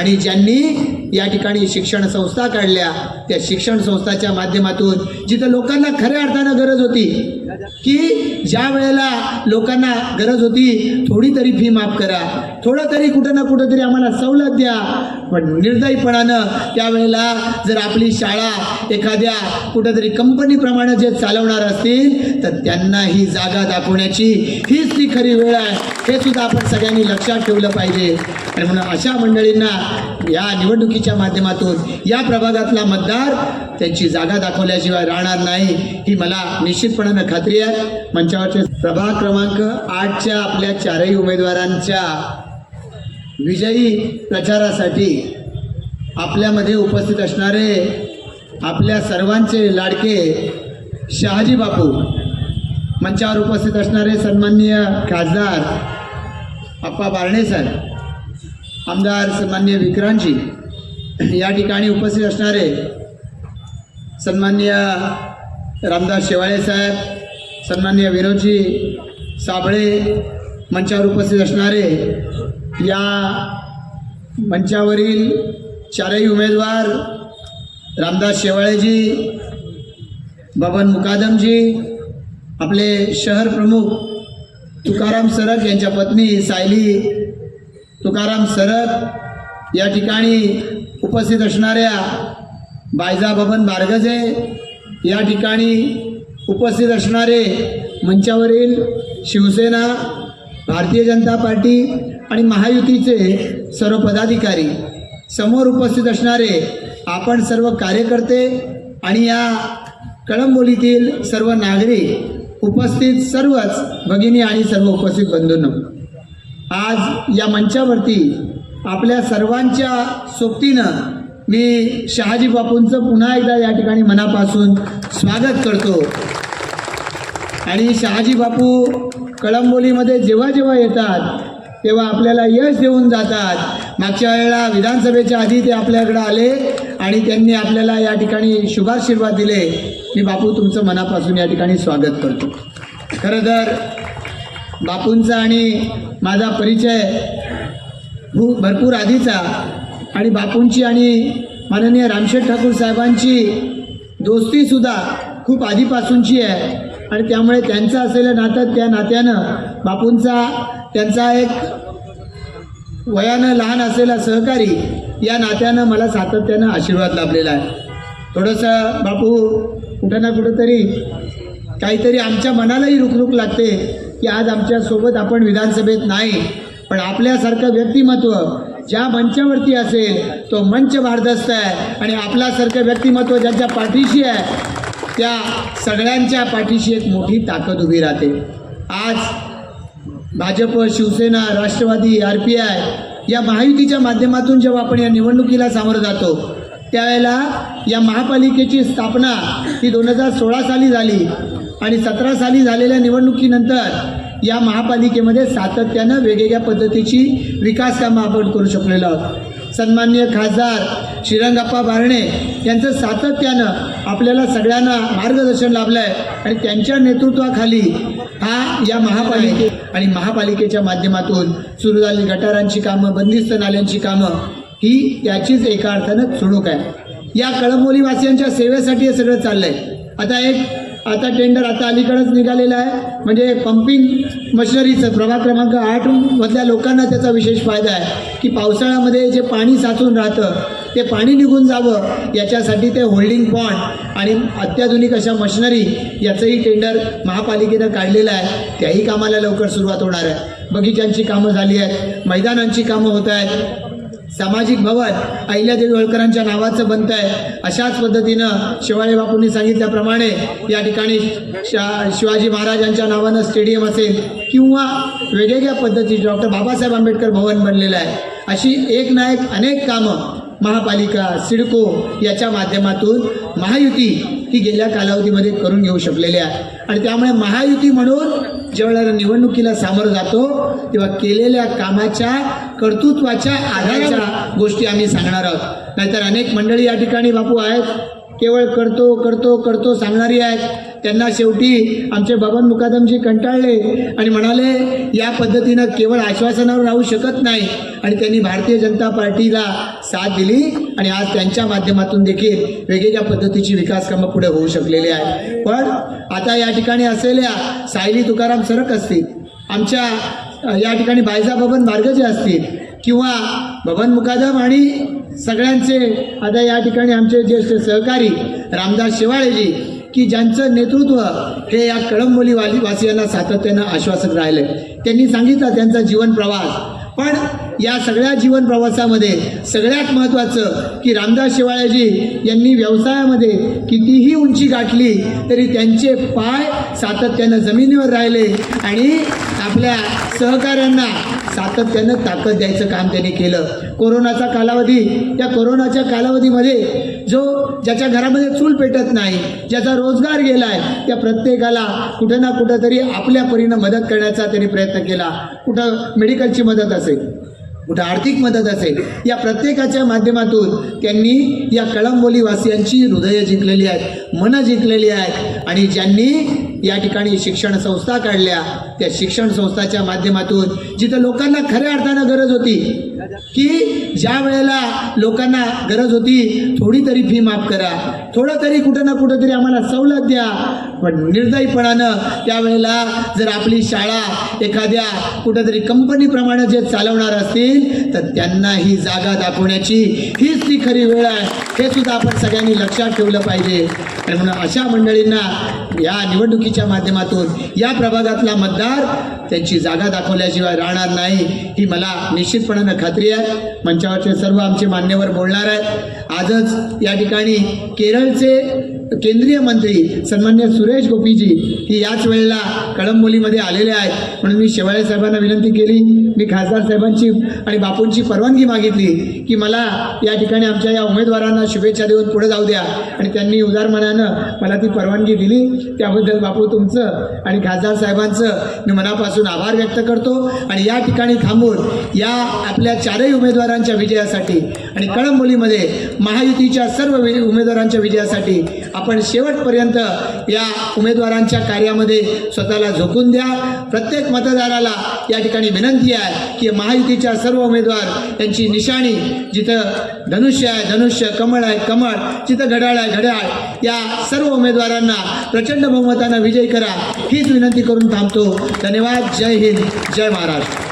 आणि ज्यांनी या ठिकाणी शिक्षण संस्था काढल्या, त्या शिक्षण संस्थाच्या माध्यमातून जिथं लोकांना खऱ्या अर्थानं गरज होती, की ज्या वेळेला लोकांना गरज होती थोडी तरी फी माफ करा, थोडं तरी कुठं ना कुठं तरी आम्हाला सवलत द्या, पण निर्दयीपणानं त्यावेळेला जर आपली शाळा एखाद्या कुठंतरी कंपनीप्रमाणे जे चालवणार असतील तर त्यांना ही जागा दाखवण्याची हीच ती खरी वेळ आहे, हे सुद्धा आपण सगळ्यांनी लक्षात ठेवलं पाहिजे. आणि म्हणून अशा मंडळींना या निवडणुकीच्या माध्यमातून या प्रभागातला मतदार त्यांची जागा दाखवल्याशिवाय राहणार नाही, ही मला निश्चितपणानं खात्री आहे. मंचावरचे प्रभाग क्रमांक 8च्या आपल्या चारही उमेदवारांच्या विजयी प्रचारासाठी आपल्यामध्ये उपस्थित असणारे आपल्या सर्वांचे लाडके शहाजी बापू, मंचावर उपस्थित असणारे सन्माननीय खासदार आप्पा बारणे सर, आमदार सन्माननीय विक्रांतजी, या ठिकाणी उपस्थित असणारे सन्माननीय रामदास शेवाळे साहेब, सन्माननीय विनोदजी साबळे, मंचावर उपस्थित असणारे या मंचावरील चारही उमेदवार रामदास शेवाळेजी, बबन मुकादमजी, आपले शहर प्रमुख तुकाराम सरक यांच्या पत्नी सायली तुकाराम सरक, या ठिकाणी उपस्थित असणाऱ्या बायजा बबन बारगजे, या ठिकाणी उपस्थित असणारे मंचावरील शिवसेना, भारतीय जनता पार्टी आणि महायुतीचे सर्व पदाधिकारी, समोर उपस्थित असणारे आपण सर्व कार्यकर्ते आणि या कळंबोलीतील सर्व नागरिक, उपस्थित सर्वच भगिनी आणि सर्व उपस्थित बंधूंनो, आज या मंचावरती आपल्या सर्वांच्या सोबतीनं मी शहाजी बापूंचं पुन्हा एकदा या ठिकाणी मनापासून स्वागत करतो. आणि शहाजी बापू कळंबोलीमध्ये जेव्हा जेव्हा येतात तेव्हा आपल्याला यश देऊन जातात. मागच्या वेळेला विधानसभेच्या आधी ते आपल्याकडे आले आणि त्यांनी आपल्याला या ठिकाणी शुभाशीर्वाद दिले. मी बापू तुमचं मनापासून या ठिकाणी स्वागत करतो. खरं तर बापूंचा आणि माझा परिचय भरपूर आधीचा, आणि बापूंची आणि माननीय रामशेठ ठाकूर साहेबांची दोस्तीसुद्धा खूप आधीपासूनची आहे. आणि त्यामुळे त्यांचं असलेलं नातं, त्या नात्यानं बापूंचा त्यांचा एक वयानं लहान असलेला सहकारी या नात्यानं मला सातत्यानं आशीर्वाद लाभलेला आहे. थोडंसं बापू कुठं ना कुठंतरी काहीतरी आमच्या मनालाही रुकरुक लागते की आज आमच्यासोबत आपण विधानसभेत नाही, पण आपल्यासारखं व्यक्तिमत्व ज्या मंचावरती असेल तो मंच भारदस्त आहे, आणि आपल्यासारखं व्यक्तिमत्व ज्यांच्या पाठीशी आहे त्या सगळ्यांच्या पाठीशी एक मोठी ताकद उभी राहते. आज भाजप, शिवसेना, राष्ट्रवादी, RPI या महायुतीच्या माध्यमातून जेव्हा आपण या निवडणुकीला सामोरं जातो त्यावेळेला या महापालिकेची स्थापना ही 2016 साली झाली, आणि 17 साली झालेल्या निवडणुकीनंतर या महापालिकेमध्ये सातत्यानं वेगवेगळ्या पद्धतीची विकास कामं आपण करू शकलेलो आहोत. सन्माननीय खासदार श्रीरंगाप्पा बारणे यांचं सातत्यानं आपल्याला सगळ्यांना मार्गदर्शन लाभलं आहे, आणि त्यांच्या नेतृत्वाखाली हा या महापालिकेच्या माध्यमातून सुरू झालेली गटारांची कामं, बंदिस्त नाल्यांची कामं ही याचीच एका अर्थानं चुणूक आहे. या कळंबोलीवासियांच्या सेवेसाठी हे सगळं चाललं आहे. आता टेंडर आता अलीकडेच निघालेलं आहे, म्हणजे पंपिंग मशिनरीचं प्रभाग क्रमांक 8 मधल्या लोकांना त्याचा विशेष फायदा आहे की पावसाळ्यामध्ये जे पाणी साचून राहतं ते पाणी निघून जावं याच्यासाठी ते होल्डिंग पॉन्ड आणि अत्याधुनिक अशा मशिनरी याचंही टेंडर महापालिकेनं काढलेलं आहे. त्याही कामाला लवकर सुरुवात होणार आहे. बगीच्यांची कामं झाली आहेत, मैदानांची कामं होत आहेत, सामाजिक भवन अहिल्यादेवी होळकरांच्या नावाचं बनतं आहे. अशाच पद्धतीनं शेवाळे बापूंनी सांगितल्याप्रमाणे या ठिकाणी शिवाजी महाराजांच्या नावानं स्टेडियम असेल किंवा वेगवेगळ्या पद्धतीची डॉक्टर बाबासाहेब आंबेडकर भवन बनलेलं आहे. अशी एक ना एक अनेक कामं महापालिका, सिडको याच्या माध्यमातून महायुती ही गेल्या कालावधीमध्ये करून घेऊ शकलेली आहे. आणि त्यामुळे महायुती म्हणून ज्यावेळेला निवडणुकीला सामोरं जातो तेव्हा केलेल्या कामाच्या कर्तृत्वाच्या आधाराच्या गोष्टी आम्ही सांगणार आहोत. नाहीतर अनेक मंडळी या ठिकाणी बापू आहेत केवळ करतो करतो करतो सांगणारी आहेत, त्यांना शेवटी आमचे बबन मुकादमजी कंटाळले आणि म्हणाले या पद्धतीनं केवळ आश्वासनावर राहू शकत नाही, आणि त्यांनी भारतीय जनता पार्टीला साथ दिली आणि आज त्यांच्या माध्यमातून देखील वेगवेगळ्या पद्धतीची विकास कामं पुढे होऊ शकलेली आहे. पण आता या ठिकाणी असलेल्या सायली तुकाराम सरक असतील, आमच्या या ठिकाणी बायजा बबन बारगजे असतील किंवा बबन मुकादम आणि सगळ्यांचे आता या ठिकाणी आमचे ज्येष्ठ सहकारी रामदास शेवाळेजी, की ज्यांचं नेतृत्व हे या कळंबोली वासियांना सातत्यानं आश्वासक राहिले. त्यांनी सांगितलं त्यांचा जीवन प्रवास, पण या सगळ्या जीवन प्रवासामध्ये सगळ्यात महत्त्वाचं की रामदास शेवाळेजी यांनी व्यवसायामध्ये कितीही उंची गाठली तरी त्यांचे पाय सातत्यानं जमिनीवर राहिले आणि आपल्या सहकाऱ्यांना सातत्यानं ताकद द्यायचं काम त्यांनी केलं. कोरोनाचा कालावधी, त्या कोरोनाच्या कालावधीमध्ये ज्याच्या घरामध्ये चूल पेटत नाही, ज्याचा रोजगार गेलाय, त्या प्रत्येकाला कुठं ना कुठं तरी आपल्या परीनं मदत करण्याचा त्यांनी प्रयत्न केला. कुठं मेडिकलची मदत असेल, कुठं आर्थिक मदत असेल, या प्रत्येकाच्या माध्यमातून त्यांनी या कळंबोली वासियांची हृदय जिंकलेली आहेत, मनं जिंकलेली आहेत. आणि ज्यांनी या ठिकाणी शिक्षण संस्था काढल्या, त्या शिक्षण संस्थाच्या माध्यमातून जिथं लोकांना खऱ्या अर्थानं गरज होती, की ज्या वेळेला लोकांना गरज होती थोडी तरी फी माफ करा, थोडं तरी कुठं ना कुठं तरी आम्हाला सवलत द्या, पण निर्दयीपणानं त्यावेळेला जर आपली शाळा एखाद्या कुठंतरी कंपनीप्रमाणे जे चालवणार असतील तर त्यांना ही जागा दाखवण्याची हीच ती खरी वेळ आहे, हे सुद्धा आपण सगळ्यांनी लक्षात ठेवलं पाहिजे. आणि म्हणून अशा मंडळींना या निवडणुकीच्या माध्यमातून या प्रभागातला मतदार त्यांची जागा दाखवल्याशिवाय राहणार नाही, ही मला निश्चितपणानं खात्री आहे. मंचावरचे सर्व आमचे मान्यवर बोलणार आहेत. आजच या ठिकाणी केरळचे केंद्रीय मंत्री सन्मान्य सुरेश गोपीजी ही याच वेळेला कळंबोलीमध्ये आलेले आहेत. म्हणून मी शेवाळे साहेबांना विनंती केली, मी खासदार साहेबांची आणि बापूंची परवानगी मागितली की मला या ठिकाणी आमच्या या उमेदवारांना शुभेच्छा देऊन पुढे जाऊ द्या, आणि त्यांनी उदार मनानं मला ती परवानगी दिली. त्याबद्दल बापू तुमचं आणि खासदार साहेबांचं मी मनापासून आभार व्यक्त करतो. आणि या ठिकाणी थांबून या आपल्या चारही उमेदवारांच्या विजयासाठी आणि कळंबोलीमध्ये महायुतीच्या सर्व उमेदवारांच्या विजयासाठी आपण शेवटपर्यंत या उमेदवारांच्या कार्यामध्ये स्वतःला झोकून द्या. प्रत्येक मतदाराला या ठिकाणी विनंती आहे की महायुतीच्या सर्व उमेदवार यांची निशाणी जिथं धनुष्य आहे धनुष्य, कमळ आहे कमळ, जिथं घड्याळ आहे घड्याळ, या सर्व उमेदवारांना प्रचंड बहुमतानं विजयी करा हीच विनंती करून थांबतो. धन्यवाद. जय हिंद, जय महाराष्ट्र.